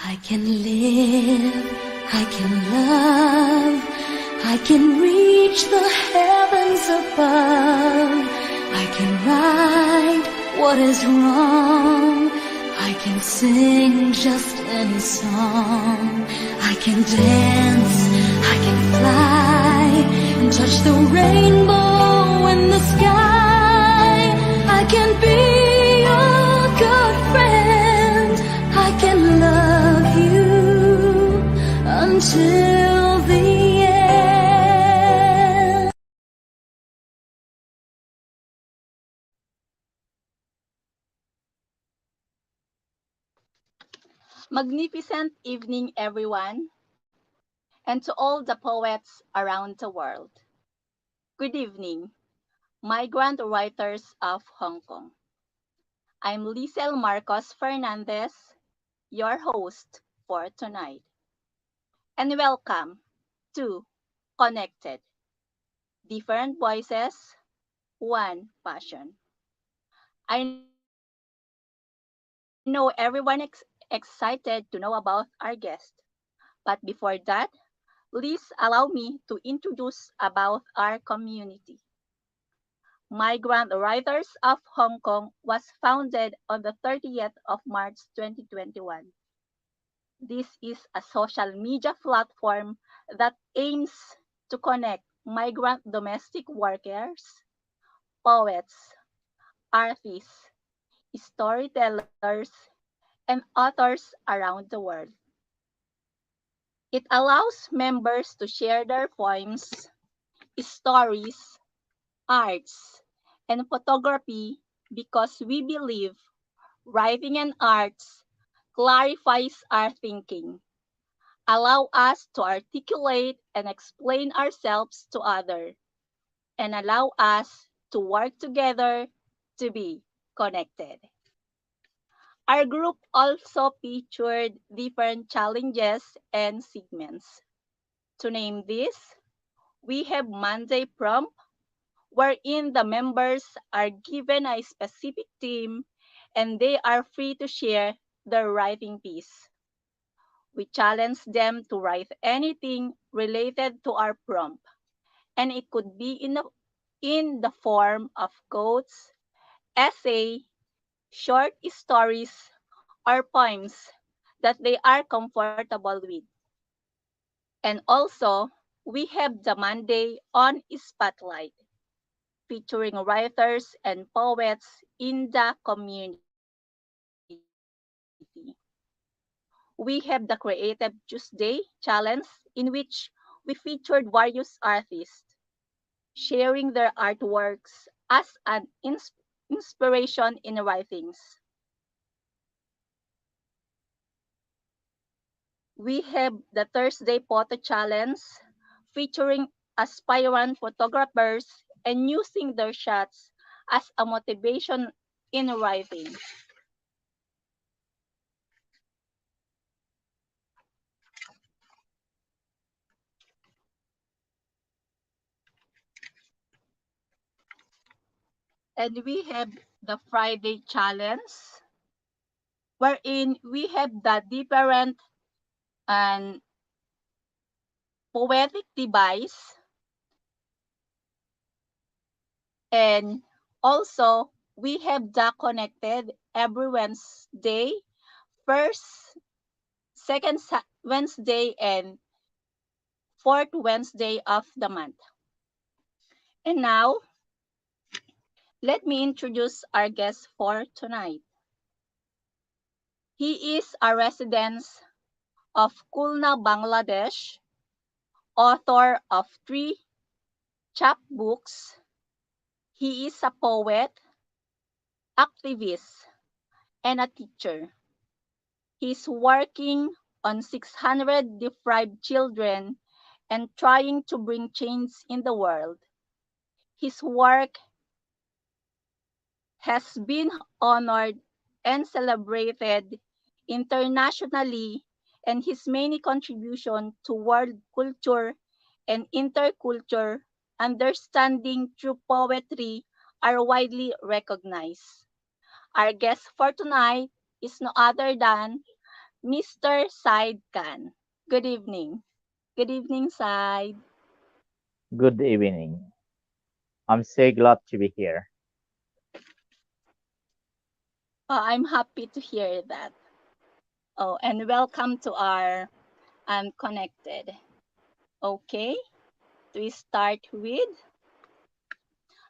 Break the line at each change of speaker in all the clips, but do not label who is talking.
I can live, I can love, I can reach the heavens above. I can right what is wrong. I can sing just any song. I can dance, I can fly, and touch the rainbow in the sky. I can be your good friend. I can love you until the end.
Magnificent evening, everyone, and to all the poets around the world. Good evening, migrant writers of Hong Kong. I'm Lisel Marcos Fernandez, your host for tonight. And welcome to Connected, Different Voices, One Passion. I know everyone excited to know about our guest. But before that, please allow me to introduce about our community. Migrant Writers of Hong Kong was founded on the 30th of March 2021. This is a social media platform that aims to connect migrant domestic workers, poets, artists, storytellers, and authors around the world. It allows members to share their poems, stories, arts, and photography because we believe writing and arts clarifies our thinking, allow us to articulate and explain ourselves to others, and allow us to work together to be connected. Our group also featured different challenges and segments. To name this, we have Monday Prompt, wherein the members are given a specific theme and they are free to share their writing piece. We challenge them to write anything related to our prompt, and it could be in the form of quotes, essay, short stories, or poems that they are comfortable with. And also, we have the Monday on Spotlight, featuring writers and poets in the community. We have the Creative Tuesday challenge, in which we featured various artists sharing their artworks as an inspiration in writings. We have the Thursday Photo Challenge, featuring aspirant photographers and using their shots as a motivation in writing. And we have the Friday Challenge, wherein we have the different and poetic device, and also we have the connected every Wednesday, first, second Wednesday, and fourth Wednesday of the month. And now, let me introduce our guest for tonight. He is a resident of Khulna, Bangladesh, author of 3 chapbooks. He is a poet, activist, and a teacher. He's working on 600 deprived children and trying to bring change in the world. His work has been honored and celebrated internationally, and his many contributions to world culture and intercultural understanding through poetry are widely recognized. Our guest for tonight is no other than Mr. Said Khan. Good evening. Good evening, Said.
Good evening. I'm so glad to be here.
I'm happy to hear that. Oh, and welcome to our Unconnected. Okay, we start with,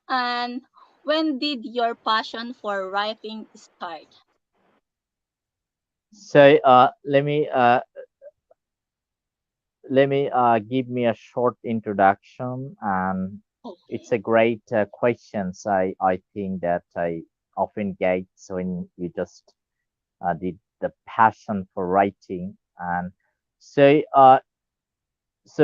and when did your passion for writing start?
So let me give me a short introduction, and it's
Okay.
a great questions. I think that I often get when you just did the passion for writing, and so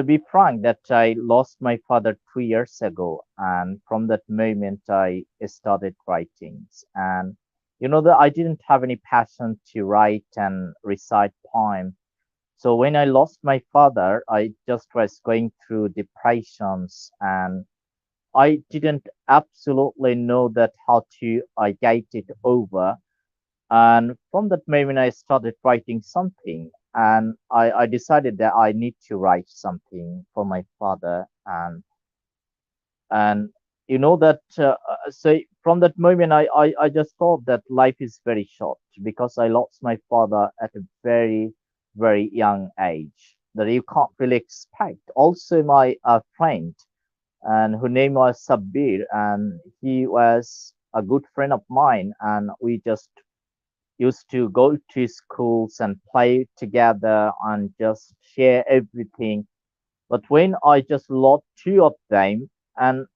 be frank that I lost my father 2 years ago, and from that moment I started writing. And you know that I didn't have any passion to write and recite poem. So when I lost my father, I just was going through depressions, and I didn't absolutely know that how to get it over. And from that moment, I started writing something, and I decided that I need to write something for my father. And you know that so from that moment, I just thought that life is very short because I lost my father at a very, very young age that you can't really expect. Also, my friend, and who name was Sabir, and he was a good friend of mine, and we just used to go to schools and play together and just share everything. But when I just lost two of them, and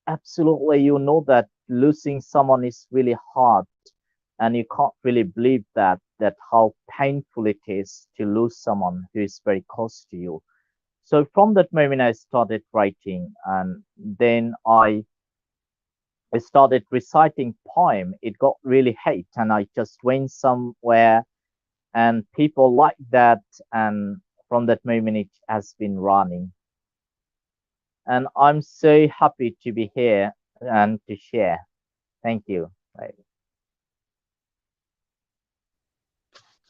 absolutely you know that losing someone is really hard, and you can't really believe that how painful it is to lose someone who is very close to you. So from that moment I started writing, and then I started reciting poem. It got really hate, and I just went somewhere and people like that, and from that moment it has been running, and I'm so happy to be here and to share. Thank you. Right.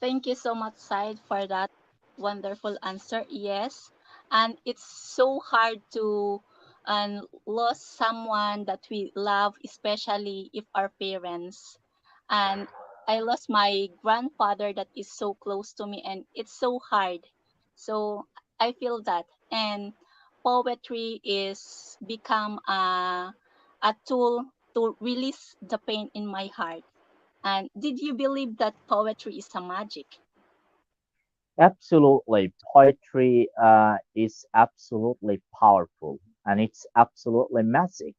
Thank you so much, Said, for that wonderful answer. Yes, and it's so hard to lose someone that we love, especially if our parents. And I lost my grandfather that is so close to me, and it's so hard. So I feel that, and poetry is become a tool to release the pain in my heart. And did you believe that poetry is a magic?
Absolutely, poetry is absolutely powerful, and it's absolutely magic.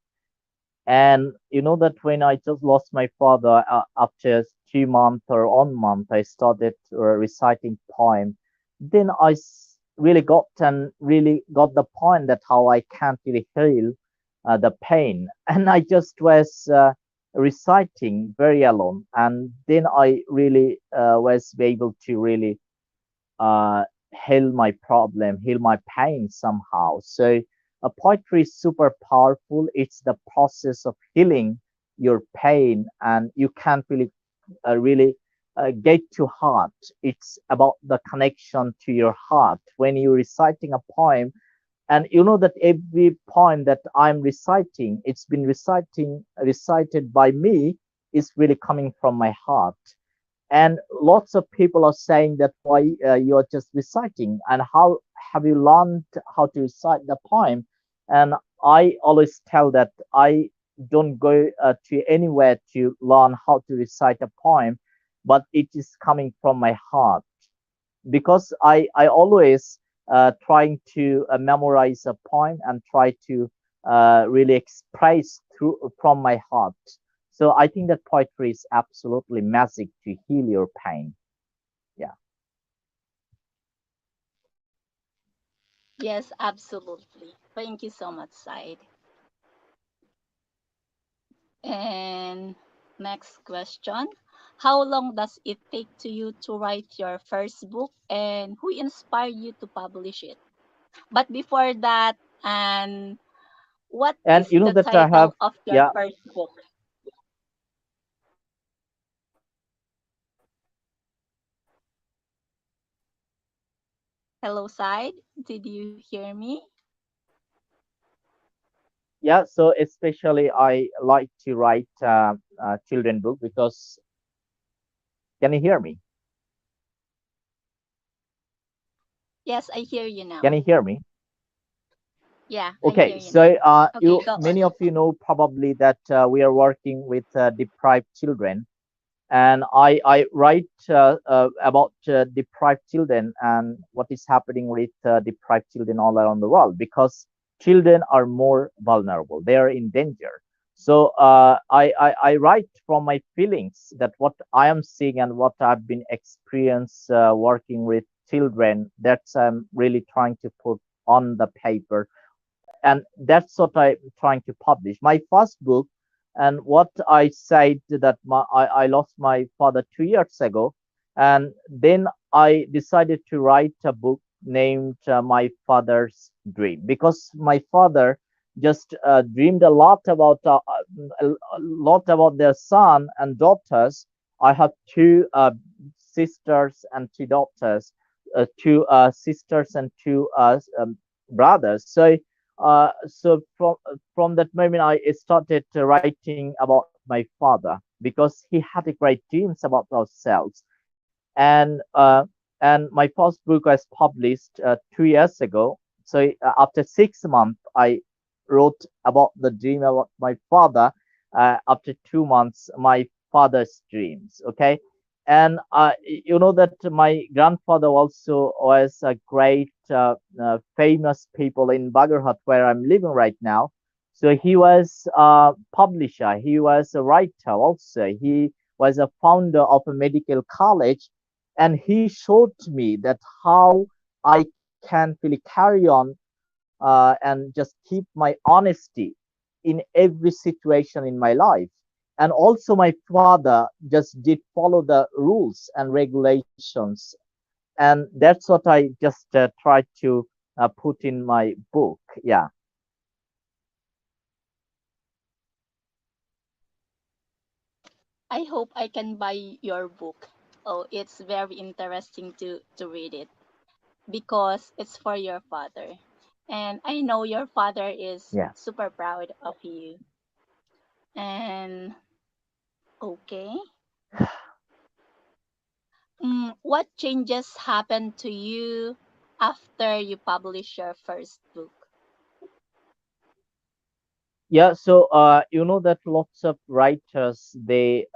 And you know that when I just lost my father, after 2 months or 1 month, I started reciting poem. Then really got and really got the point that how I can't really heal the pain, and I just was reciting very alone, and then I really was able to really uh, heal my problem, heal my pain somehow. So poetry is super powerful. It's the process of healing your pain, and you can't really get to heart. It's about the connection to your heart when you're reciting a poem. And you know that every poem that I'm reciting, it's been recited by me, is really coming from my heart. And lots of people are saying that why you're just reciting, and how have you learned how to recite the poem. And I always tell that I don't go to anywhere to learn how to recite a poem, but it is coming from my heart, because I always trying to memorize a poem and try to really express through from my heart. So I think that poetry is absolutely magic to heal your pain. Yeah.
Yes, absolutely. Thank you so much, Said. And next question. How long does it take to you to write your first book, and who inspired you to publish it? But before that, and what
And
is
you know
the
that I have,
title of your
yeah,
first book? Hello, Side. Did you hear me?
Yeah, so especially I like to write children book because can you hear me?
Yes, I hear you
Can
now.
you hear me?
Yeah, I hear
Okay,
you
so
now. Okay,
you
go
many
on.
of you know probably that we are working with deprived children, and I write about deprived children and what is happening with deprived children all around the world because children are more vulnerable. They are in danger. So I write from my feelings that what I am seeing and what I've been experienced working with children. That's I'm really trying to put on the paper, and that's what I'm trying to publish. My first book, and what I said that I lost my father 2 years ago, and then I decided to write a book named My Father's Dream because my father just dreamed a lot about their son and daughters. I have two sisters and two daughters, two sisters and two brothers. So from that moment, I started writing about my father because he had a great dreams about ourselves. And my first book was published 2 years ago. So after 6 months, I wrote about the dream about my father. After 2 months, my father's dreams. Okay, and you know that my grandfather also was a great famous people in Bagarhat where I'm living right now. So he was a publisher, he was a writer also, he was a founder of a medical college, and he showed me that how I can really carry on and just keep my honesty in every situation in my life. And also, my father just did follow the rules and regulations, and that's what I just tried to put in my book. Yeah.
I hope I can buy your book. Oh, it's very interesting to read it because it's for your father. And I know your father is
Yeah.
super proud of you. And okay. What changes happened to you after you publish your first book?
Yeah, so you know that lots of writers they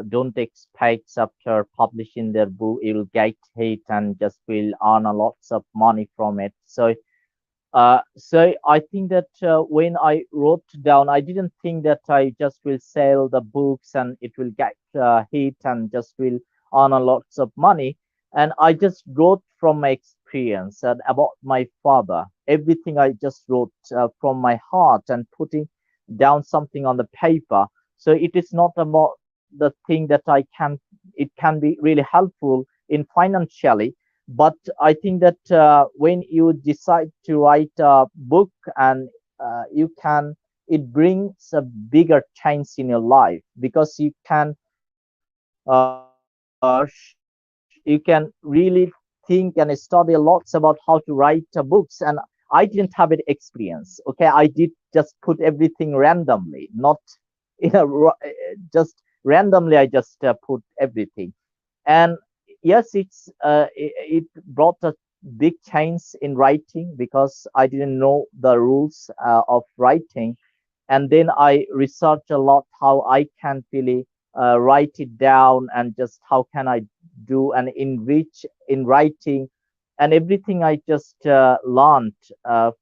don't expect after publishing their book it will get hit and just will earn a lots of money from it. So I think that when I wrote down, I didn't think that I just will sell the books and it will get hit and just will earn a lots of money. And I just wrote from my experience and about my father. Everything I just wrote from my heart and putting down something on the paper. So it is not about the thing that I can. It can be really helpful in financially, but I think that when you decide to write a book and you can, it brings a bigger change in your life because you can you can really think and study lots about how to write books. And I didn't have it experience. Okay, I did just put everything randomly, not in a just randomly. I just put everything, and yes, it brought a big change in writing because I didn't know the rules of writing, and then I researched a lot how I can really write it down and just how can I do and enrich in writing, and everything I just learned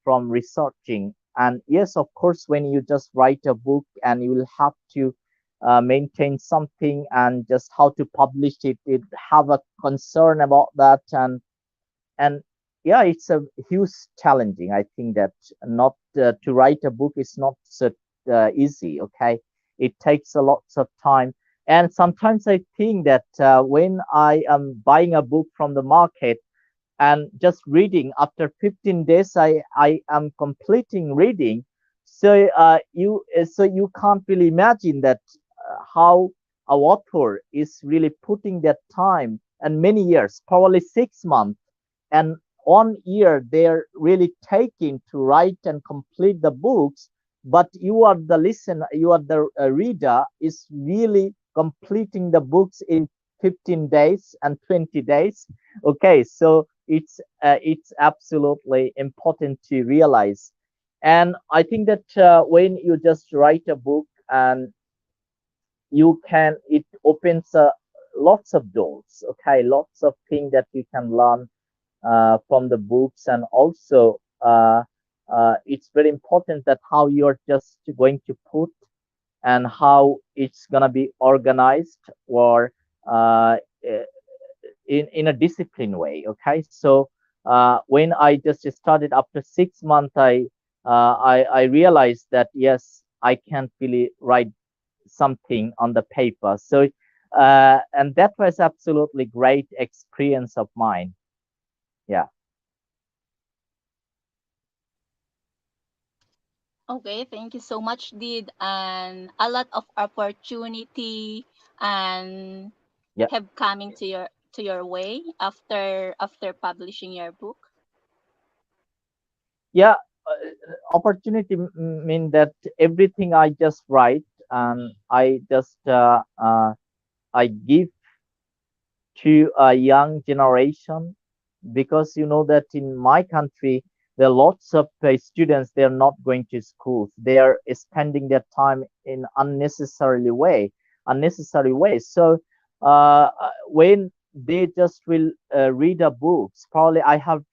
from researching. And yes, of course, when you just write a book and you will have to maintain something and just how to publish it, it have a concern about that, and yeah, it's a huge challenging. I think that not to write a book is not so easy. Okay, it takes a lots of time, and sometimes I think that when I am buying a book from the market and just reading after 15 days I am completing reading. So you can't really imagine that how a author is really putting that time and many years, probably 6 months, and 1 year they're really taking to write and complete the books, but you are the listener, you are the reader is really completing the books in 15 days and 20 days. Okay, so it's absolutely important to realize. And I think that when you just write a book, and you can, it opens lots of doors. Okay, lots of things that you can learn from the books. And also it's very important that how you're just going to put, and how it's gonna be organized, or uh, in a disciplined way. Okay, so when I just started after 6 months, I realized that yes, I can't really write something on the paper. So and that was absolutely great experience of mine. Yeah.
Okay, thank you so much, Did, and a lot of opportunity and
Yeah.
have coming to your way after publishing your book.
Yeah. Opportunity mean that everything I just write, and I just I give to a young generation, because you know that in my country there are lots of students, they are not going to schools, they are spending their time in unnecessary way. So when they just will read a books, probably I have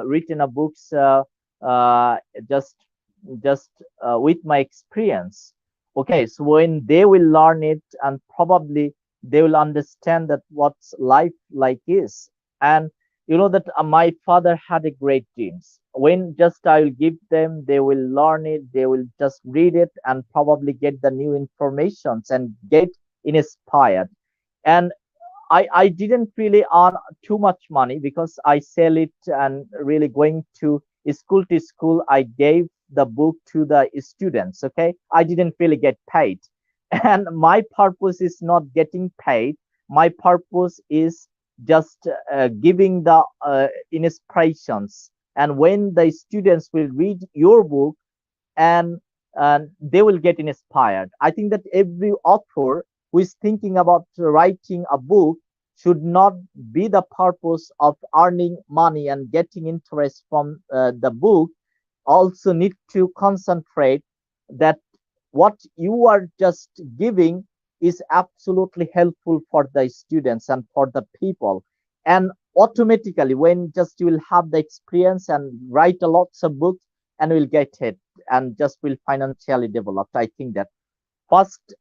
written a books uh, just just with my experience. Okay, so when they will learn it, and probably they will understand that what's life like is. And you know that my father had a great dreams. When just I will give them, they will learn it, they will just read it, and probably get the new informations and get inspired. And I didn't really earn too much money, because I sell it, and really going to school, I gave the book to the students. Okay, I didn't really get paid. And my purpose is not getting paid. My purpose is just giving the inspirations. And when the students will read your book, and they will get inspired. I think that every author who is thinking about writing a book should not be the purpose of earning money and getting interest from the book. Also need to concentrate that what you are just giving is absolutely helpful for the students and for the people. And automatically, when just you will have the experience and write a lots of books, and will get it, and just will financially develop. I think that first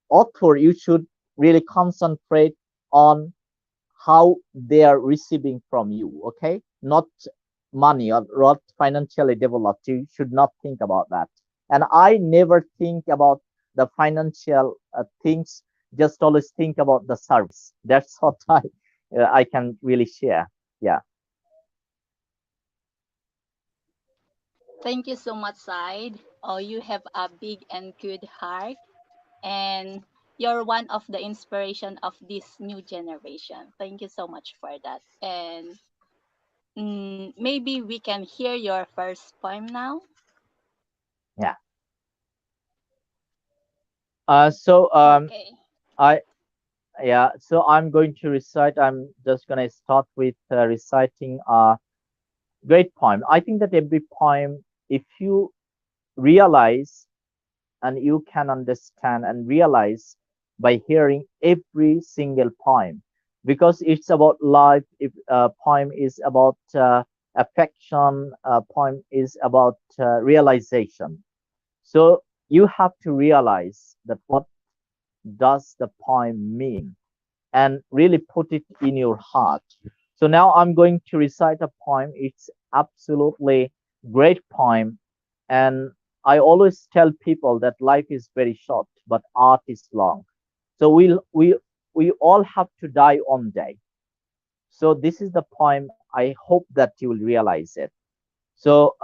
author, you should really concentrate on how they are receiving from you. Okay, not money, or not financially developed. You should not think about that. And I never think about the financial things, just always think about the service. That's what I can really share. Yeah.
Thank you so much, Side. Oh, you have a big and good heart, and you're one of the inspiration of this new generation. Thank you so much for that. And maybe we can hear your first poem now.
Yeah. So
Okay.
I yeah, so I'm going to recite. I'm just going to start with reciting a great poem. I think that every poem, if you realize, and you can understand and realize by hearing every single poem, because it's about life. If a poem is about affection, a poem is about realization. So you have to realize that what does the poem mean, and really put it in your heart. So now I'm going to recite a poem. It's absolutely great poem. And I always tell people that life is very short, but art is long. So we all have to die one day. So this is the poem. I hope that you will realize it. So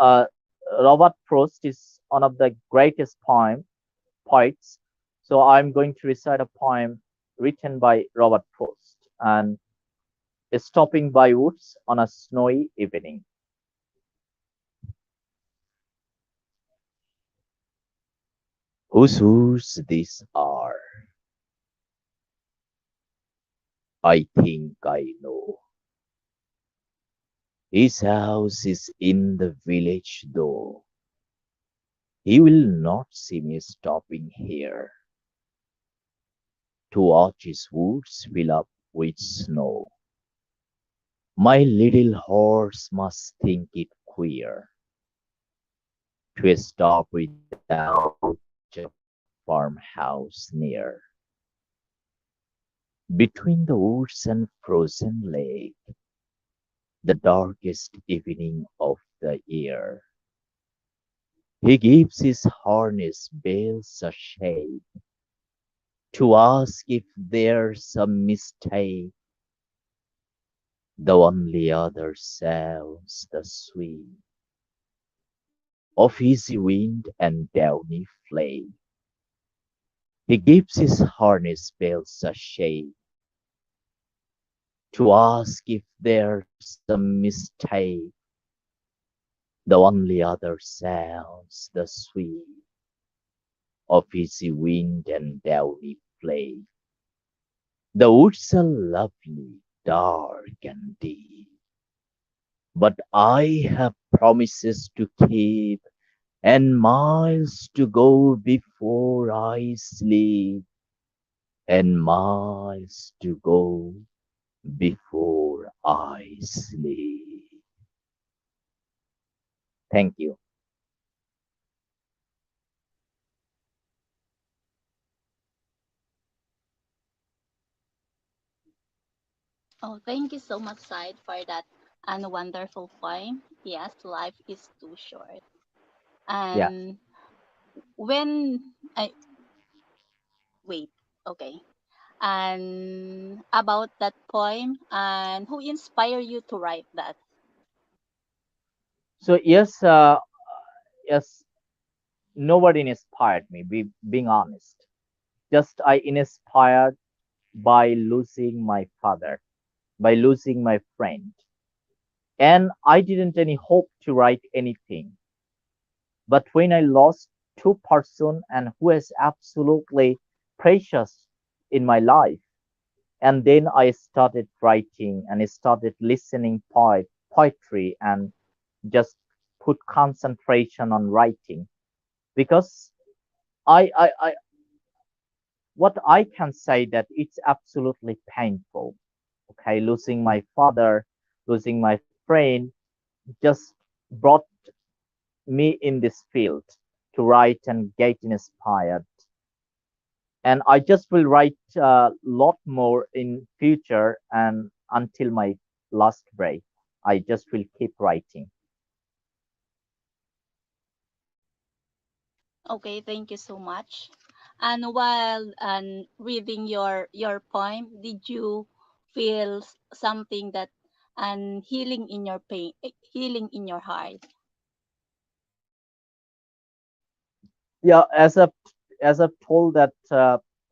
Robert Frost is one of the greatest poets. So I'm going to recite a poem written by Robert Frost. And stopping by woods on a snowy evening. Whose woods these are, I think I know. His house is in the village, though. He will not see me stopping here to watch his woods fill up with snow. My little horse must think it queer to stop without a farmhouse near. Between the woods and frozen lake, the darkest evening of the year, he gives his harness bells a shake to ask if there's a mistake. The only other sounds the sweet of easy wind and downy flake. He gives his harness bells a shake to ask if there's a mistake. The only other sounds the sweet of easy wind and downy flake. The woods are lovely, dark and deep, but I have promises to keep and miles to go before I sleep, and miles to go before I sleep. Thank you.
Oh, thank you so much, Side, for that and wonderful poem. Yes, life is too short.
Yeah.
And when I wait, okay. And about that poem, and who inspired you to write that?
So yes, nobody inspired me. Being honest, just I inspired by losing my father, by losing my friend, and I didn't any hope to write anything. But when I lost two person and who is absolutely precious in my life, and then I started writing and I started listening poetry and just put concentration on writing because I what I can say that it's absolutely painful. Okay, losing my father, losing my friend, just brought me in this field to write and get inspired. And I just will write a lot more in future and until my last breath. I just will keep writing.
Okay, thank you so much. And while reading your poem, did you feel something that and healing in your pain, healing in your heart?
Yeah, as I've told that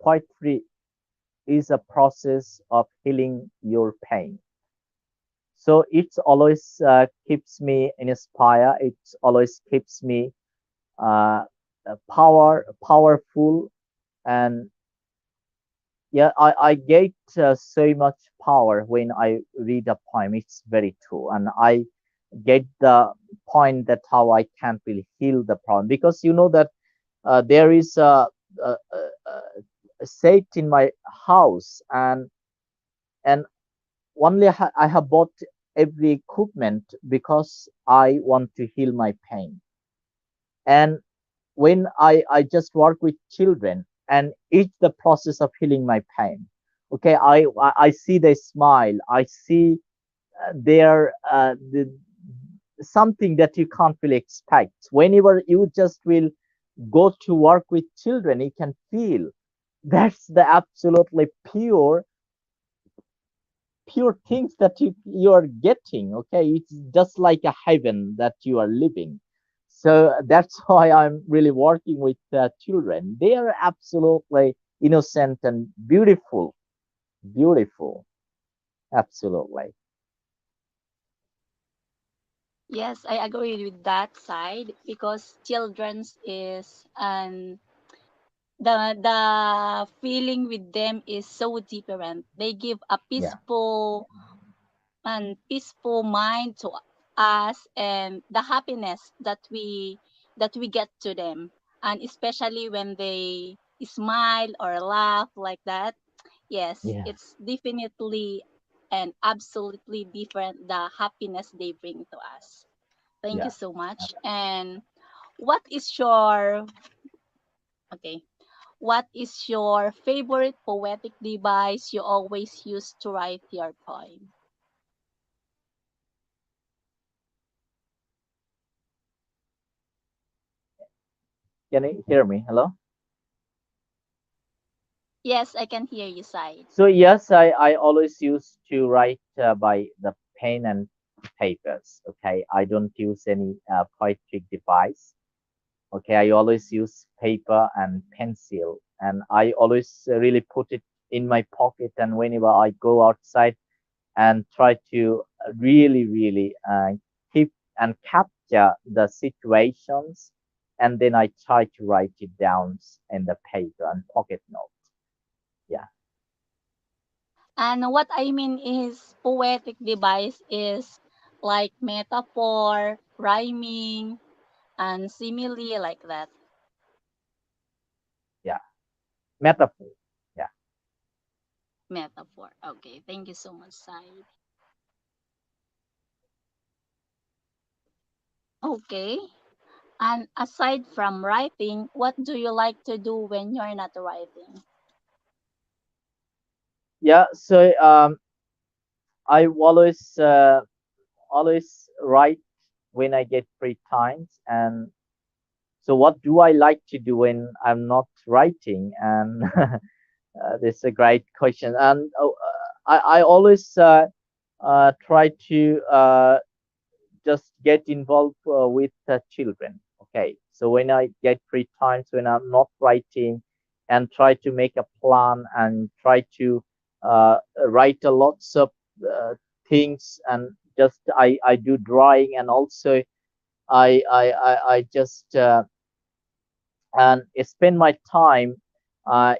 poetry is a process of healing your pain. So it's always keeps me inspired. It always keeps me uh, powerful, and yeah, I get so much power when I read a poem. It's very true, and I get the point that how I can't really heal the problem because you know that there is a set in my house, and only I have bought every equipment because I want to heal my pain. And when I just work with children and it's the process of healing my pain. Okay, I see they smile. I see their something that you can't really expect. Whenever you just will go to work with children, you can feel that's the absolutely pure things that you are getting. Okay, it's just like a heaven that you are living. So that's why I'm really working with children. They are absolutely innocent and beautiful, beautiful. Absolutely.
Yes, I agree with that side because children's is and the feeling with them is so different. They give a
Yeah.
peaceful mind to us and the happiness that we get to them, and especially when they smile or laugh like that. Yes,
Yeah.
it's definitely and absolutely different the happiness they bring to us. Thank you
Yeah.
so much. And what is your okay, what is your favorite poetic device you always use to write your poem?
Can you hear me? Hello?
Yes, I can hear you, Side.
So yes, I always used to write by the pen and papers. Okay, I don't use any poetic device. Okay, I always use paper and pencil, and I always really put it in my pocket. And whenever I go outside and try to really keep and capture the situations, and then I try to write it down in the paper and pocket note. Yeah,
And what I mean is poetic device is like metaphor, rhyming, and simile like that.
yeah, metaphor. Yeah.
Metaphor. Okay, thank you so much, Side. Okay. And aside from writing, what do you like to do when you're not writing?
Yeah, so I always write when I get free times. And so what do I like to do when I'm not writing? And this is a great question. And I always try to just get involved with the children. Okay, so when I get free times when I'm not writing, and try to make a plan and try to write a lots of uh, things, and just I do drawing, and also I just and spend my time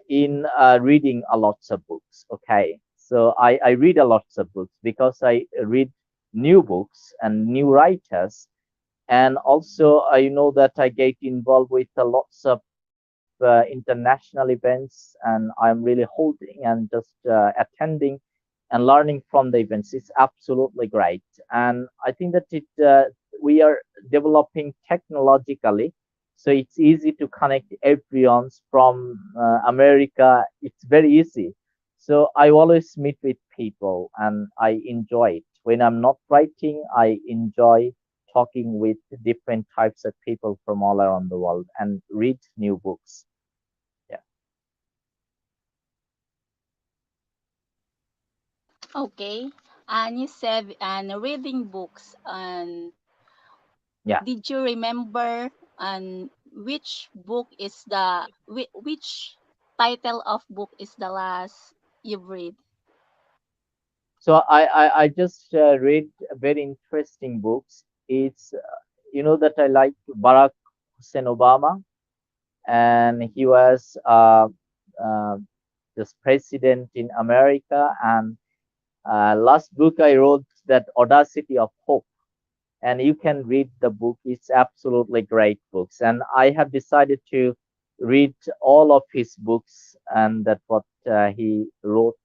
in reading a lots of books. Okay, so I read a lots of books because I read new books and new writers. And also I know that I get involved with lots of international events, and I'm really holding and just attending and learning from the events. It's absolutely great. And I think that it we are developing technologically, so it's easy to connect everyone from America. It's very easy. So I always meet with people and I enjoy it. When I'm not writing, I enjoy talking with different types of people from all around the world and read new books. Yeah.
Okay. And you said and reading books. And
Yeah.
did you remember and which book is the which title of book is the last you've read?
So I just read very interesting books. It's you know that I like Barack Hussein Obama, and he was uh, this president in America. And last book I wrote, that Audacity of Hope, and you can read the book. It's absolutely great books, and I have decided to read all of his books, and that what he wrote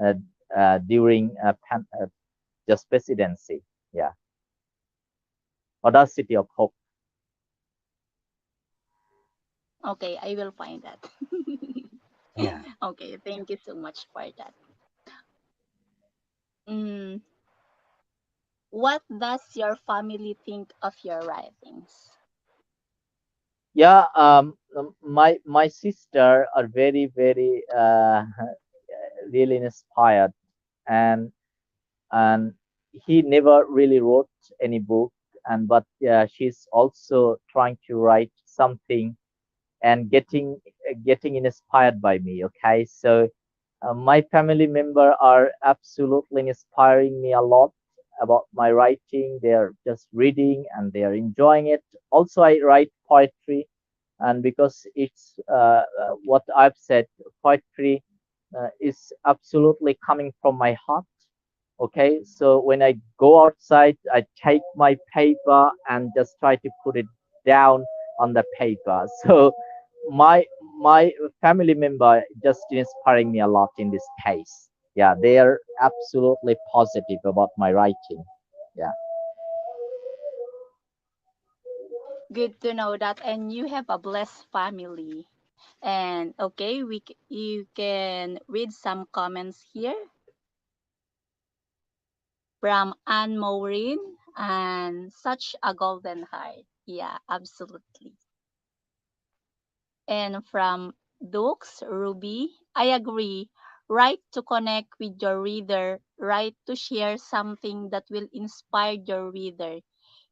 uh, during just presidency. Yeah, Audacity of Hope.
Okay, I will find that.
Yeah.
Okay, thank you so much for that. Mm, what does your family think of your writings?
Yeah, my sister are very really inspired. And and he never really wrote any book, and but she's also trying to write something and getting inspired by me. Okay, so My family member are absolutely inspiring me a lot about my writing. They're just reading and they are enjoying it. Also, I write poetry, and because it's what I've said, poetry is absolutely coming from my heart. Okay, so when I go outside, I take my paper and just try to put it down on the paper. So my my family member just inspiring me a lot in this case. Yeah, they are absolutely positive about my writing. Yeah.
Good to know that, and you have a blessed family. And okay, you can read some comments here from Anne Maureen and such a golden heart. Yeah, absolutely. And from Dukes Ruby, I agree. Write to connect with your reader. Write to share something that will inspire your reader.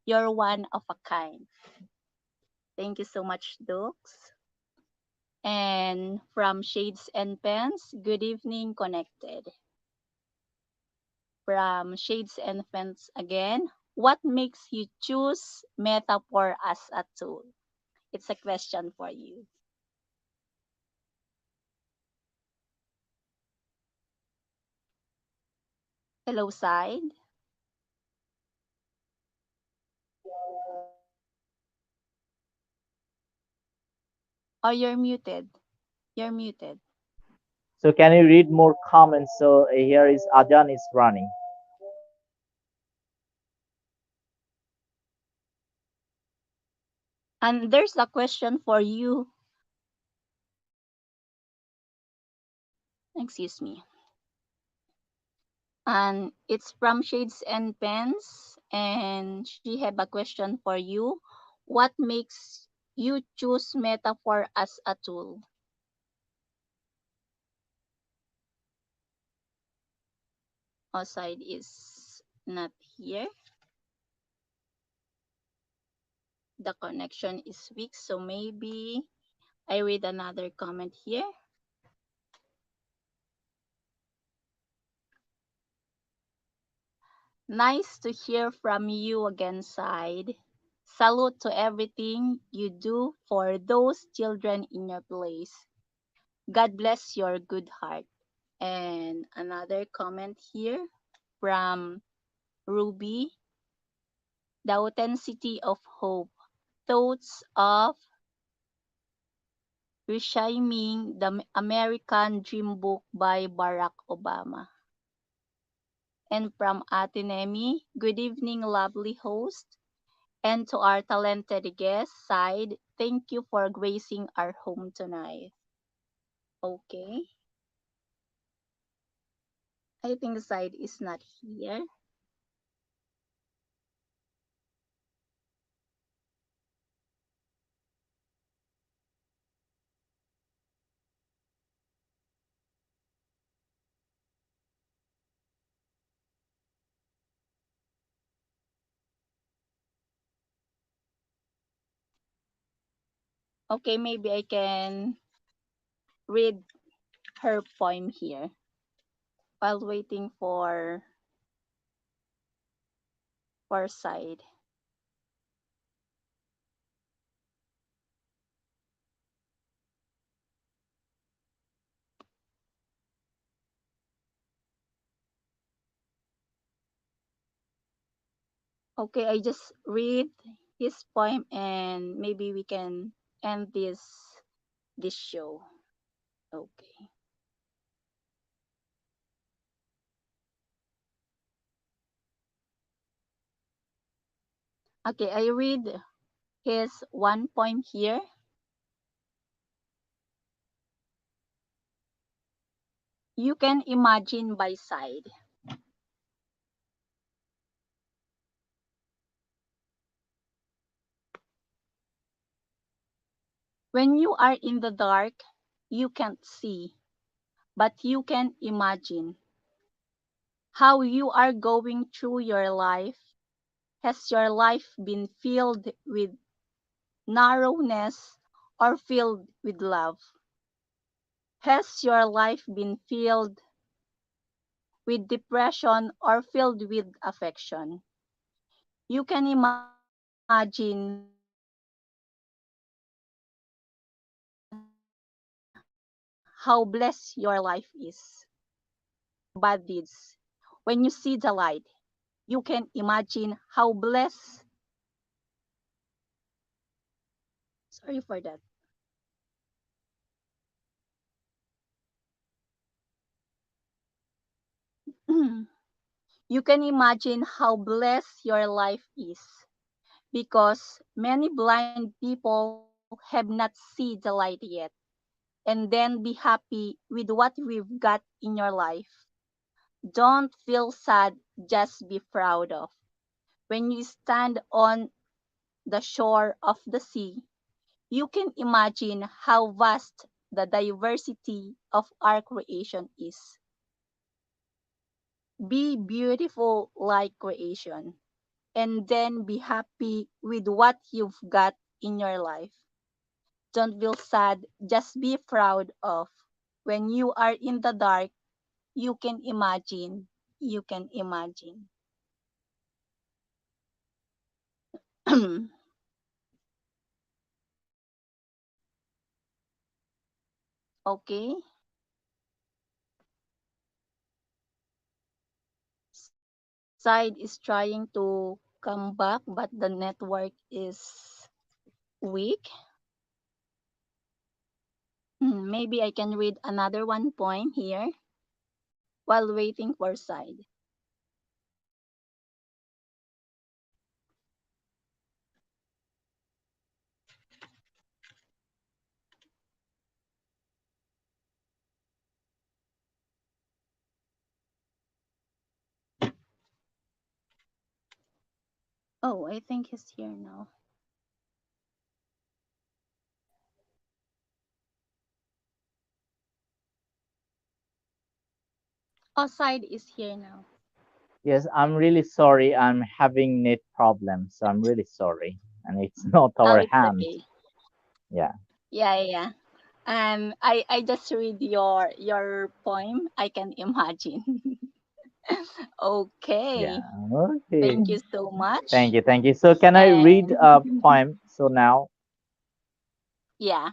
You're one of a kind. Thank you so much, Dukes. And from Shades and Pens, good evening, Connected. From Shades and Pens again, what makes you choose metaphor as a tool? It's a question for you. Hello, side. Oh, you're muted. You're muted.
So can you read more comments? So here is Ajan is running.
And there's a question for you. Excuse me. And it's from Shades and Pens. And she have a question for you. What makes you choose metaphor as a tool? Outside is not here. The connection is weak, so maybe I read another comment here. Nice to hear from you again, Side. Salute to everything you do for those children in your place. God bless your good heart. And another comment here from Ruby. The authenticity of hope. Thoughts of Reshaming the American Dream book by Barack Obama. And from Atenemi, good evening, lovely host. And to our talented guest side, thank you for gracing our home tonight. Okay, I think side is not here. Okay, maybe I can read her poem here while waiting for side. Okay, I just read his poem and maybe we can end this show. Okay. Okay, I read his one poem here. You can imagine by side. When you are in the dark, you can't see, but you can imagine how you are going through your life. Has your life been filled with narrowness or filled with love? Has your life been filled with depression or filled with affection? You can imagine how blessed your life is. When you see the light, you can imagine how blessed. Sorry for that. You can imagine how blessed your life is because many blind people have not seen the light yet, and then be happy with what we've got in your life. Don't feel sad, just be proud of. When you stand on the shore of the sea, you can imagine how vast the diversity of our creation is. Be beautiful like creation, and then be happy with what you've got in your life. Don't feel sad, just be proud of. When you are in the dark, you can imagine, you can imagine. Okay, side is trying to come back, but the network is weak. Maybe I can read another one poem here while waiting for side. Oh, I think he's here now. Oh, side is here now.
Yes, I'm really sorry. I'm having net problems, so I'm really sorry. And it's not
Oh,
our
it's
hand.
okay.
Yeah,
Yeah, yeah, yeah. I just read your poem. I can imagine.
yeah.
Okay.
Okay.
Thank you so much.
Thank you, thank you. So can I read
And
a poem? So now,
yeah,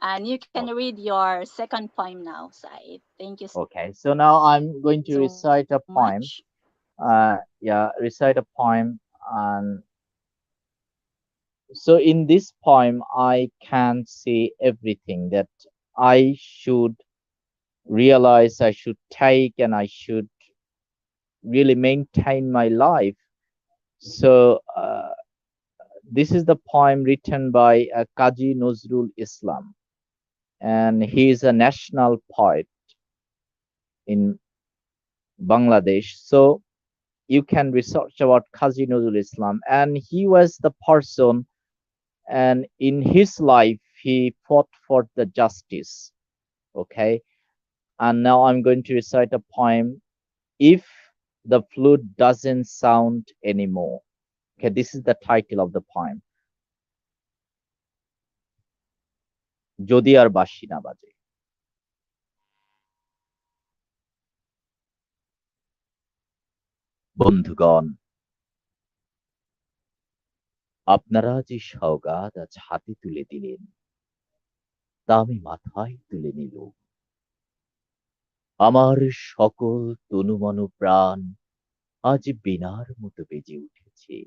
and you can
okay,
read your second poem now, Sai. Thank you so
okay. So
much.
now I'm going to recite a poem. Yeah, recite a poem. And so in this poem, I can say everything that I should realize, I should take, and I should really maintain my life. So this is the poem written by Kaji Nazrul Islam, and he is a national poet in Bangladesh. So you can research about Kaji Nazrul Islam, and he was the person, and in his life he fought for the justice. Okay, and now I'm going to recite a poem. If the flute doesn't sound anymore. Okay, this is the title of the poem. যদি আর বাঁশি না বাজে। বন্ধুগণ, আপনারা যে সওগাত আজ হাতে তুলে দিলেন, তা আমি মাথায় তুলে নিল। আমার সকল তনু মন প্রাণ আজ বীণার মতো বেজে উঠেছে।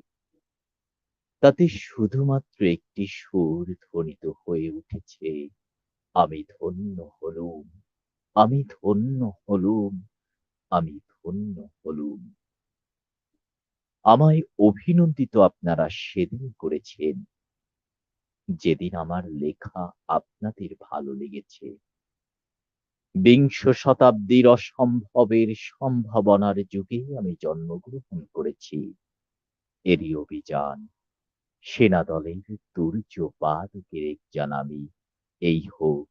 তাতে শুধুমাত্র একটি সুর ধ্বনিত হয়ে উঠেছে, আমি ধন্য হলুম, আমি ধন্য হলুম, আমি ধন্য হলুম। আমায় অভিনন্দিত আপনারা সেদিন করেছেন, যেদিন আমার লেখা আপনাদের ভালো লেগেছে। বিংশ শতাব্দীর অসম্ভবের সম্ভাবনার যুগে আমি জন্মগ্রহণ করেছি। এরই অভিযান, সেনাদলের দুর্যপাদকের একজন আমি। এই হোক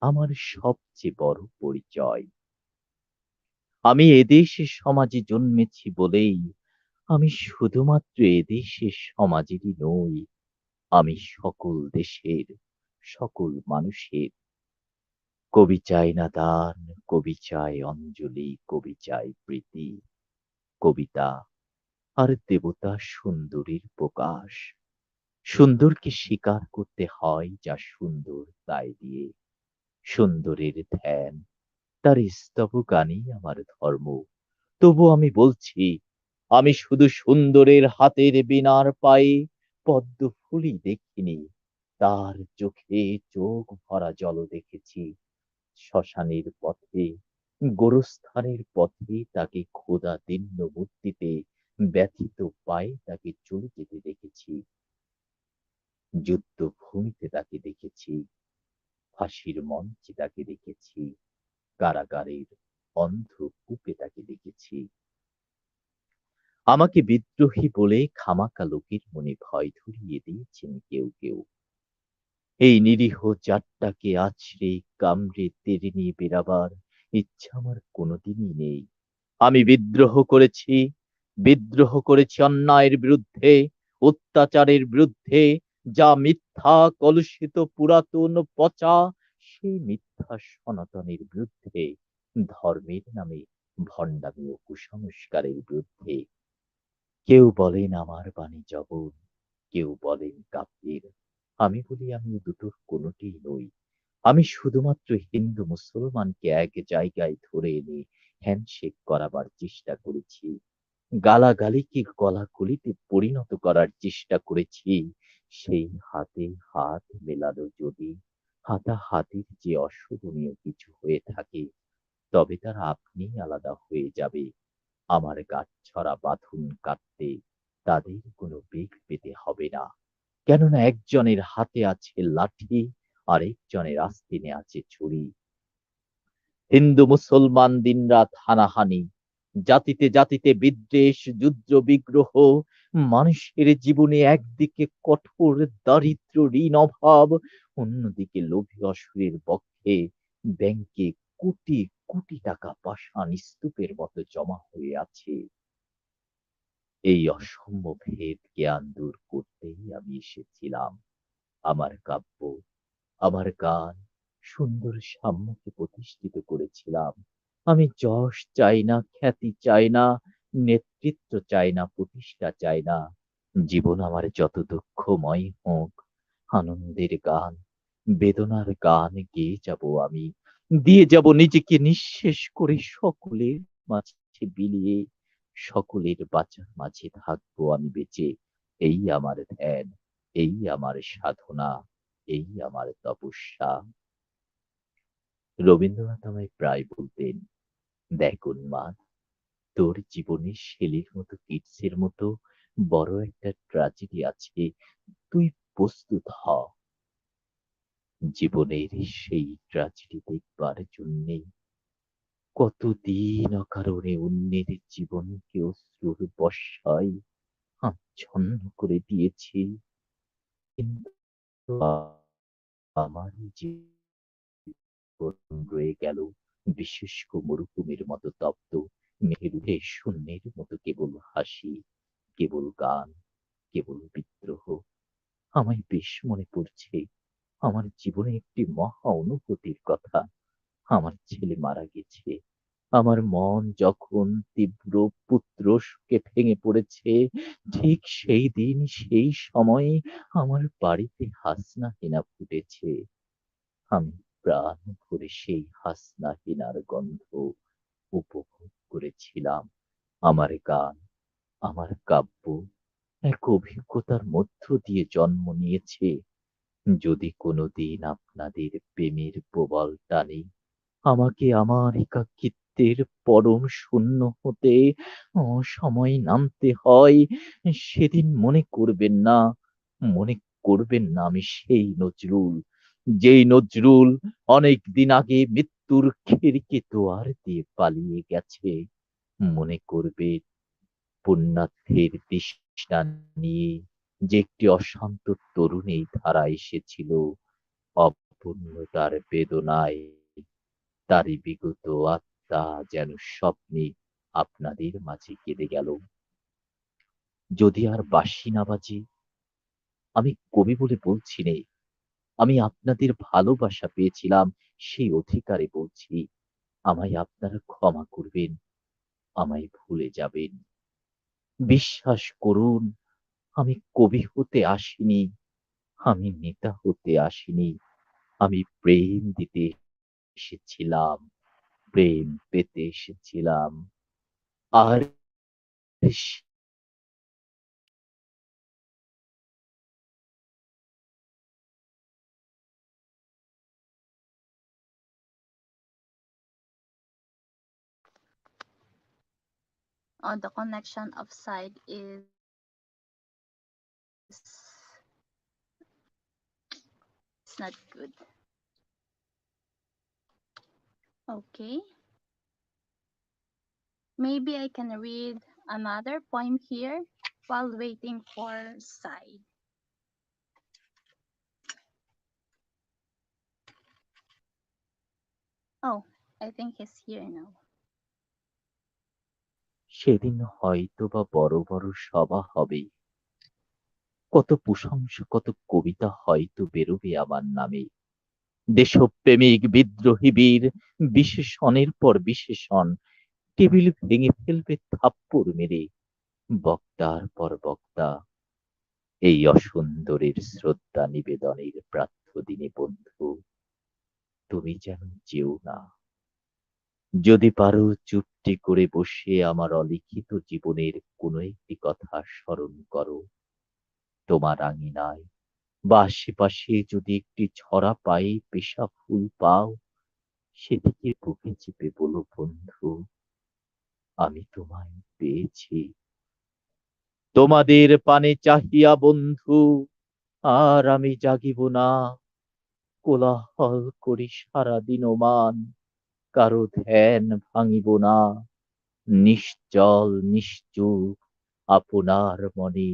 আমার সবচেয়ে বড় পরিচয়। আমি এদেশের সমাজে জন্মেছি বলেই আমি শুধুমাত্র এদেশের সমাজেরই নই, আমি সকল দেশের, সকল মানুষের। কবি চায় না দান, কবি চায় অঞ্জলি, কবি চায় প্রীতি, কবিতা আর দেবতা সুন্দরীর প্রকাশ। সুন্দরকে স্বীকার করতে হয় যা সুন্দর তাই দিয়ে। সুন্দরের ধ্যান, তার স্তব গানই আমার ধর্ম। তবু আমি বলছি, আমি শুধু সুন্দরের হাতের বীণার পায়ে পদ্ম ফুলই দেখিনি, তার চোখে চোখ ভরা জল দেখেছি। শ্মশানের পথে, গোরস্থানের পথে তাকে খোদা দীর্ণ মূর্তিতে ব্যথিত পায়ে তাকে চলে যেতে দেখেছি। যুদ্ধভূমিতে তাকে দেখেছি, ফাঁসির মঞ্চে তাকে দেখেছি, কারাগারের অন্ধকূপে তাকে দেখেছি। আমাকে বিদ্রোহী বলে খামাকা লোকের মনে ভয় ধরিয়ে দিয়েছেন কেউ কেউ। এই নিরীহ জাতটাকে আছড়ে কামড়ে তেড়ে নিয়ে বেড়াবার ইচ্ছা আমার কোনোদিনই নেই। আমি বিদ্রোহ করেছি অন্যায়ের বিরুদ্ধে, অত্যাচারের বিরুদ্ধে, যা মিথ্যা, কলুষিত, পুরাতন, পচা, সেই মিথ্যা সনাতনের বিরুদ্ধে, ধর্মের নামে ভণ্ডামি ও কুসংস্কারের বিরুদ্ধে। কেউ বলেন আমার বাণী জবর, কেউ বলেন কাব্যের। আমি বলি আমি এ দুটোর কোনোটিই নই। আমি শুধুমাত্র হিন্দু মুসলমানকে এক জায়গায় ধরে এনে হ্যান্ডশেক করাবার চেষ্টা করেছি। গালাগালিকে গলাগলিতে পরিণত করার চেষ্টা করেছি। সেই হাতে হাত মেলানো যদি হাতাহাতির যে অশোভনীয় কিছু হয়ে থাকে, তবে তারা আপনিই আলাদা হয়ে যাবে। আমার গাঁটছড়া বাঁধন কাটতে তাদের কোনো বেগ পেতে হবে না। কেননা একজনের হাতে আছে লাঠি, আরেকজনের আস্তিনে আছে ছুরি। হিন্দু মুসলমান দিনরাত হানাহানি, জাতিতে জাতিতে বিদ্বেষ, যুদ্ধ বিগ্রহ, মানুষের জীবনে একদিকে কঠোর দারিদ্র্য, ঋণ, অভাব, অন্যদিকে লোভী অসুরের বক্ষে ব্যাংকে কোটি কোটি টাকা পাষাণ স্তূপের মতো জমা হয়ে আছে। এই অসম্য ভেদ জ্ঞান দূর করতেই আমি এসেছিলাম। আমার কাব্য, আমার গান সুন্দর সাম্যকে প্রতিষ্ঠিত করেছিলাম। আমি যশ চাই না, খ্যাতি চাই না, নেতৃত্ব চাই না, প্রতিষ্ঠা চাই না। জীবন আমার যত দুঃখময় হোক, আনন্দের গান, বেদনার গান গেয়ে যাব আমি। দিয়ে যাব নিজেকে নিঃশেষ করে সকলের মাঝে বিলিয়ে, সকলের বাঁচার মাঝে থাকবো আমি বেঁচে। এই আমার ধ্যান, এই আমার সাধনা, এই আমার তপস্যা। রবীন্দ্রনাথ আমায় প্রায় বলতেন, দেখ উন্মাদ, তোর জীবনে শেলির মতো, কিটসের মতো বড় একটা ট্র্যাজেডি আছে, তুই প্রস্তুত হ। জীবনের সেই ট্র্যাজেডি দেখবার জন্যে কতদিন অকারণে অন্যের জীবনকে অশ্রুর বর্ষায় আচ্ছন্ন করে দিয়েছি, কিন্তু আমার জীবন রয়ে গেল বিশুষ্ক মরুভূমির মতো তপ্ত, মেরুহে শূন্যের মতো কেবল হাসি, কেবল গান, কেবল বিদ্রোহ। আমায় বেশ মনে পড়ছে আমার জীবনে একটি মহা অনুভূতির কথা। আমার ছেলে মারা গেছে। আমার মন যখন তীব্র পুত্র শোকে ভেঙে পড়েছে, ঠিক সেই দিন সেই সময়ে আমার বাড়িতে হাসনা হেনা ফুটেছে। আমি প্রাণ ভরে সেই হাসনা হেনার গন্ধ উপভোগ করেছিলাম। আমার গান, আমার কাব্য এক অভিজ্ঞতার মধ্য দিয়ে জন্ম নিয়েছে। যদি কোনোদিন আপনাদের প্রেমের প্রবল টানে আমাকে আমার একাকিত্বের পরম শূন্য হতে অসময়ে নামতে হয়, সেদিন মনে করবেন না আমি সেই নজরুল, যেই নজরুল অনেক দিন আগে মৃত্যুর খিড়কি দুয়ার দিয়ে পালিয়ে গেছে। মনে করবে পুণ্যার্থের তৃষ্ণা নিয়ে যে একটি অশান্ত তরুণ এই ধারা এসেছিল, অপূর্ণতার বেদনায় তারই বিগত আত্মা যেন স্বপ্নে আপনাদের মাঝে কেঁদে গেল। যদি আর বাঁশি না বাজে, আমি কবি বলে বলছি নে, আমি আপনাদের ভালোবাসা পেয়েছিলাম সেই অধিকারে বলছি, আমায় আপনারা ক্ষমা করবেন, আমায় ভুলে যাবেন। বিশ্বাস করুন, আমি কবি হতে আসিনি, আমি নেতা হতে আসিনি, আমি প্রেম দিতে এসেছিলাম, প্রেম পেতে এসেছিলাম। আর
The connection of side is it's not good. Okay, maybe I can read another poem here while waiting for side. Oh, I think he's here now.
সেদিন হয়তোবা বড় বড় সভা হবে, কত প্রশংসা কত কবিতা হয়তো বেরোবে আমার নামে। দেশপ্রেমিক বিদ্রোহী বীর বিশেষণের পর বিশেষণ টেবিল ভেঙে ফেলবে থাপ্পড় মেরে। বক্তার পর বক্তা এই অসুন্দরের শ্রদ্ধা নিবেদনের প্রার্থ দিনে বন্ধু, তুমি যেন যেও না। যদি পারো চুপটি করে বসে আমার অলিখিত জীবনের কোনো একটি কথা স্মরণ করো। তোমার আঙিনায় বা আশেপাশে যদি একটি ছড়া পাই, পেশা ফুল পাও, সেটিকে বুকে চেপে বলো বন্ধু, আমি তোমায় পেয়েছি। তোমাদের পানে চাহিয়া বন্ধু আর আমি জাগিব না, কোলাহল করি সারা দিন ওমান, কারো ধ্যান ভাঙিব না। নিশ্চল নিশ্চুপ আপনার মনে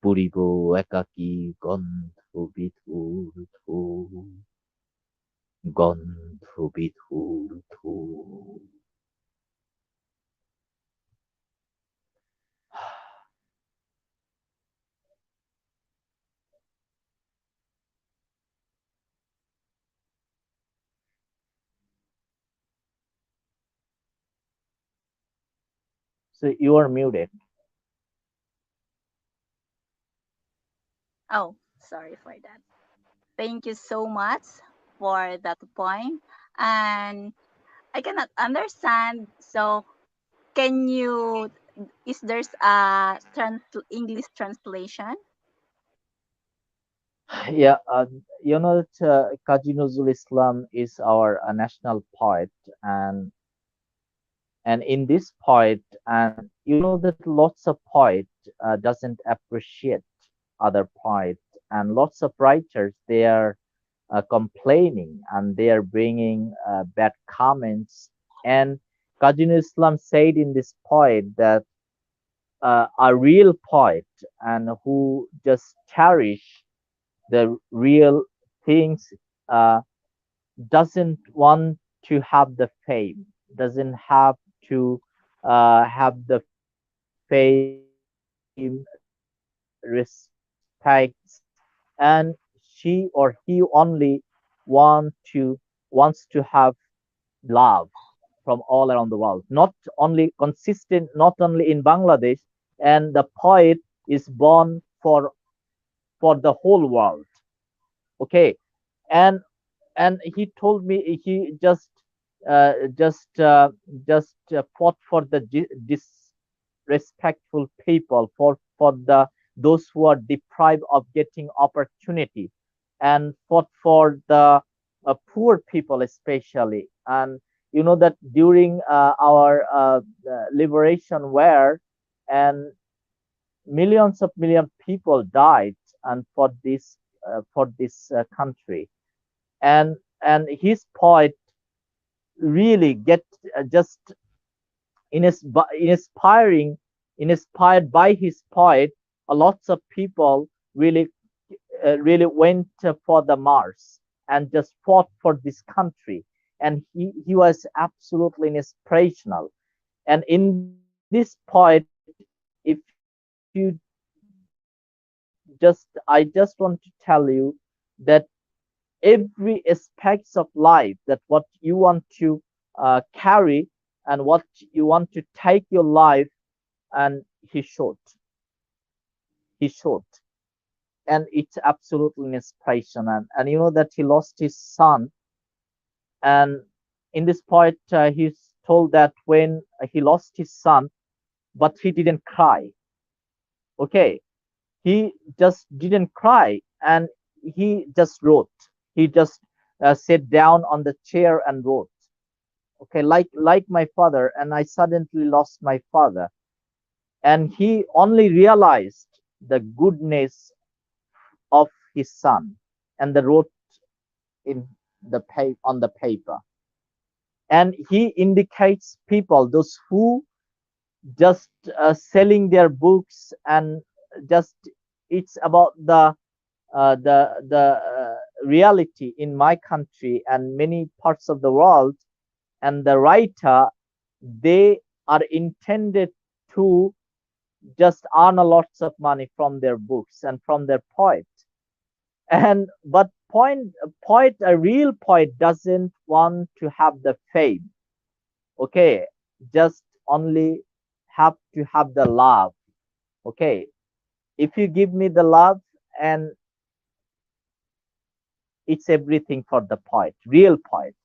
পুরিব একাকী গন্ধ বিধুর ধূপ, গন্ধ বিধুর ধূপ। So you are muted.
Oh, sorry for that. Thank you so much for that point. And I cannot understand. So, can you? Is there's a English translation?
Yeah, you know that Kazi Nazrul Islam is our national poet, and in this poet, and you know that lots of poet doesn't appreciate other poet, and lots of writers they are complaining and they are bringing bad comments. And Kazi Nazrul Islam said in this poet that a real poet and who just cherish the real things uh, doesn't want to have the fame, doesn't have to have the fame, respect, and she or he only want to wants to have love from all around the world, not only consistent, not only in Bangladesh. And the poet is born for the whole world. Okay, and he told me he uh, just uh, just fought for the disrespectful people, for the those who are deprived of getting opportunity, and fought for the poor people especially. And you know that during our liberation war, and millions of million people died and for this country. And his poet really get just inspiring, inspired by his poet. A lots of people really really went for the Mars and just fought for this country. And he was absolutely inspirational. And in this poet, if you just I just want to tell you that every aspects of life, that what you want to carry and what you want to take your life. And he showed, and it's absolutely an inspiration. And you know that he lost his son. And in this point, he's told that when he lost his son, but he didn't cry. Okay, he just didn't cry, and he just wrote. He just sat down on the chair and wrote. Okay, like my father, and I suddenly lost my father, and he only realized the goodness of his son, and the wrote in on the paper. And he indicates people, those who just selling their books, and just it's about the reality in my country and many parts of the world. And the writer, they are intended to just earn a lots of money from their books and from their poet. And but a real poet doesn't want to have the fame. Okay, just only have to have the love. Okay, if you give me the love, and it's everything for the poet, real poet.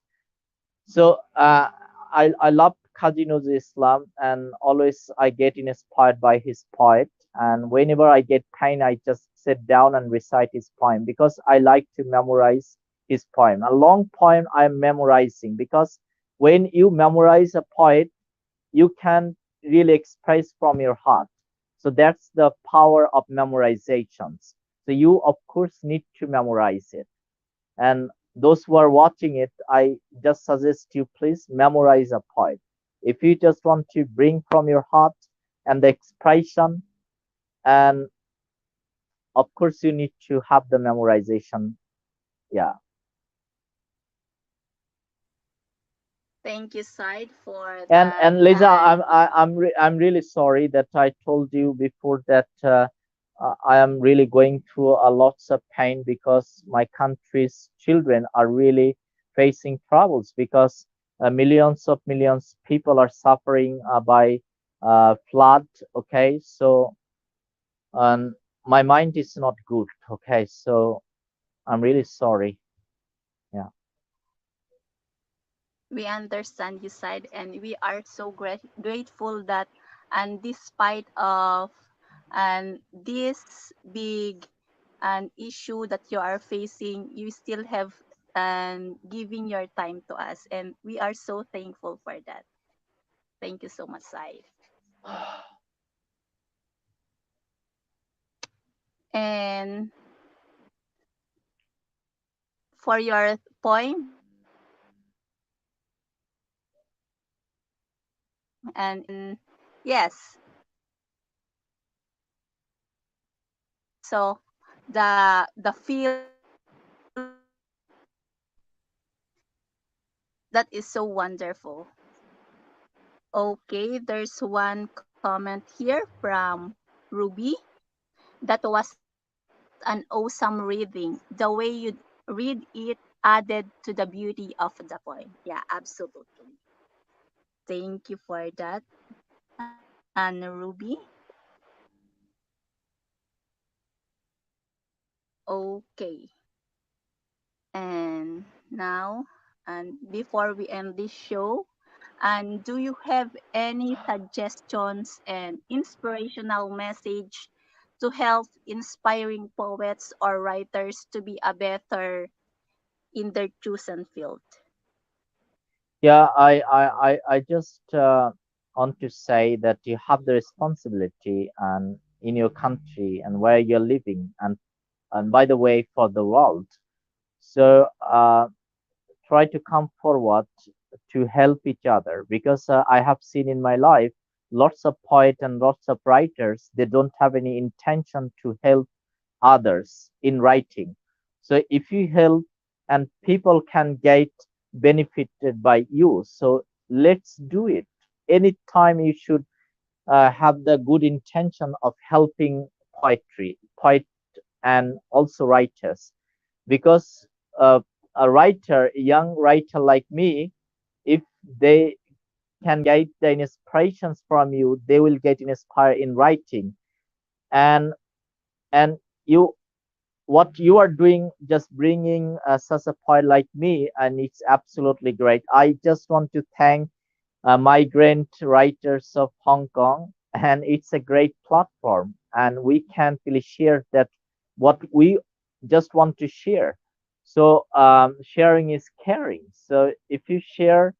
So I love Kazi Nazrul Islam, and always I get inspired by his poet. And whenever I get pain, I just sit down and recite his poem, because I like to memorize his poem. A long poem I am memorizing, because when you memorize a poet, you can really express from your heart. So that's the power of memorizations. So you of course need to memorize it. And those who are watching it, I just suggest you, please memorize a poem. If you just want to bring from your heart and the expression, and of course you need to have the memorization. Yeah.
Thank you, Side, for that.
And Lisa,
And
I'm really sorry that I told you before that I am really going through a lots of pain, because my country's children are really facing troubles, because millions people are suffering by flood. Okay, so and my mind is not good. Okay, so I'm really sorry. Yeah.
we understand you, Side, and we are so grateful that, and despite of and this big an issue that you are facing, you still have and giving your time to us, and we are so thankful for that. Thank you so much, Sai. And for your poem, and yes, so the feeling that is so wonderful. Okay, there's one comment here from Ruby. That was an awesome reading. The way you read it added to the beauty of the poem. Yeah, absolutely. Thank you for that, and Ruby. Okay, and now, and before we end this show, and do you have any suggestions and inspirational message to help inspiring poets or writers to be a better in their chosen field?
Yeah, I just want to say that you have the responsibility and in your country and where you're living, and by the way, for the world. So try to come forward to help each other, because I have seen in my life lots of poets and lots of writers, they don't have any intention to help others in writing. So if you help, and people can get benefited by you, so let's do it. Anytime you should have the good intention of helping poet and also writers, because a writer, a young writer like me, if they can get the inspirations from you, they will get inspired in writing. And and you, what you are doing, just bringing such a poet like me, and it's absolutely great. I just want to thank Migrant Writers of Hong Kong, and it's a great platform, and we can really share that what we just want to share. So sharing is caring. So if you share,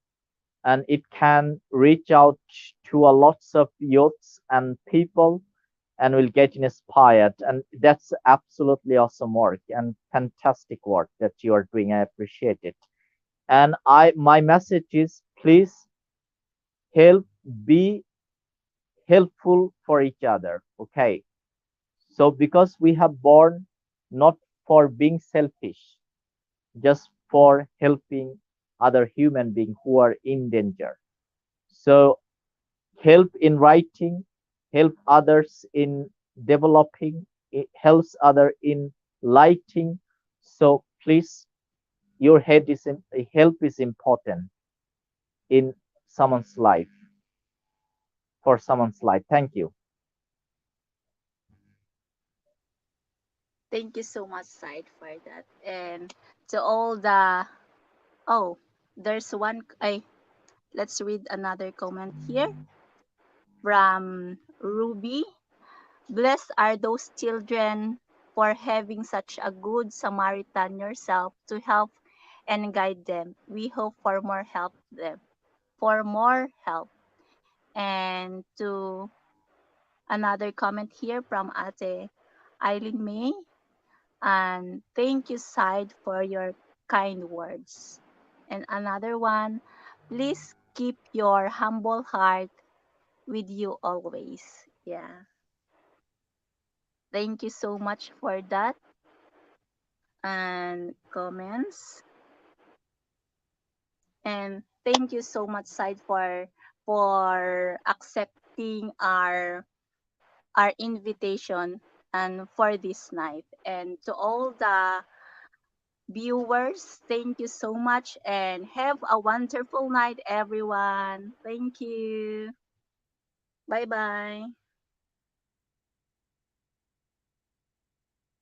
and it can reach out to a lots of youths and people, and will get inspired, and that's absolutely awesome work and fantastic work that you are doing. I appreciate it. And I my message is, please help, be helpful for each other. Okay, so because we have born not for being selfish, just for helping other human beings who are in danger. So help in writing, help others in developing, it helps other in lighting. So please, your head is help is important in someone's life, for someone's life. Thank you.
Thank you so much, Side, for that. And to all the oh, there's one. I Let's read another comment here from Ruby. Blessed are those children for having such a good Samaritan yourself to help and guide them. We hope for more help them, for more help. And to another comment here from Ate Eileen May. And thank you, Side, for your kind words. And another one, please keep your humble heart with you always. Yeah. Thank you so much for that and comments. And thank you so much, Side, for accepting our invitation and for this night. And to all the viewers, thank you so much and have a wonderful night, everyone. Thank you. Bye bye.